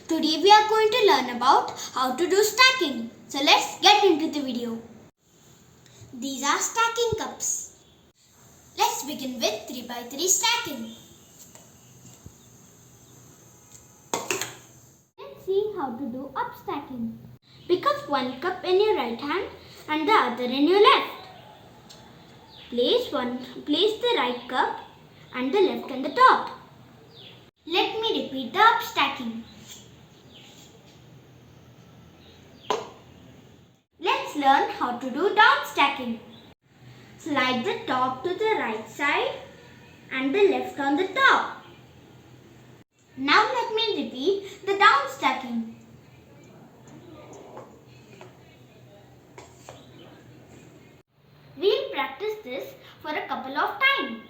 Today we are going to learn about how to do stacking. So let's get into the video. These are stacking cups. Let's begin with 3x3 stacking. Let's see how to do up stacking. Pick up one cup in your right hand and the other in your left. Place the right cup and the left on the top. Let me repeat the up stacking. Let's learn how to do down stacking. Slide the top to the right side and the left on the top. Now let me repeat the down stacking. We'll practice this for a couple of times.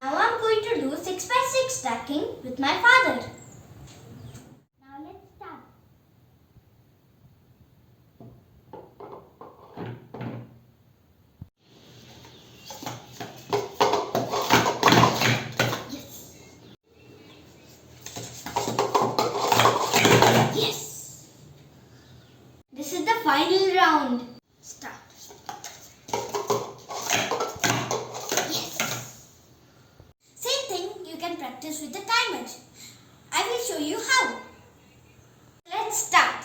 Now I'm going to do 6x6 stacking with my father. Now let's start. Yes! This is the final round. Start. You can practice with the timer. I will show you how. Let's start.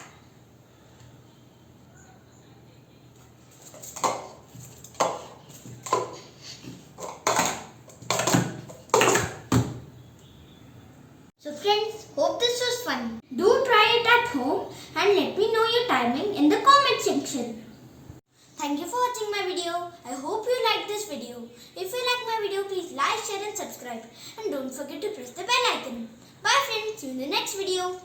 So friends, hope this was fun. Do try it at home and let me know your timing in the comment section. Thank you for watching my video. I hope you liked this video. If you like my video, please like, share and subscribe. And don't forget to press the bell icon. Bye friends, see you in the next video.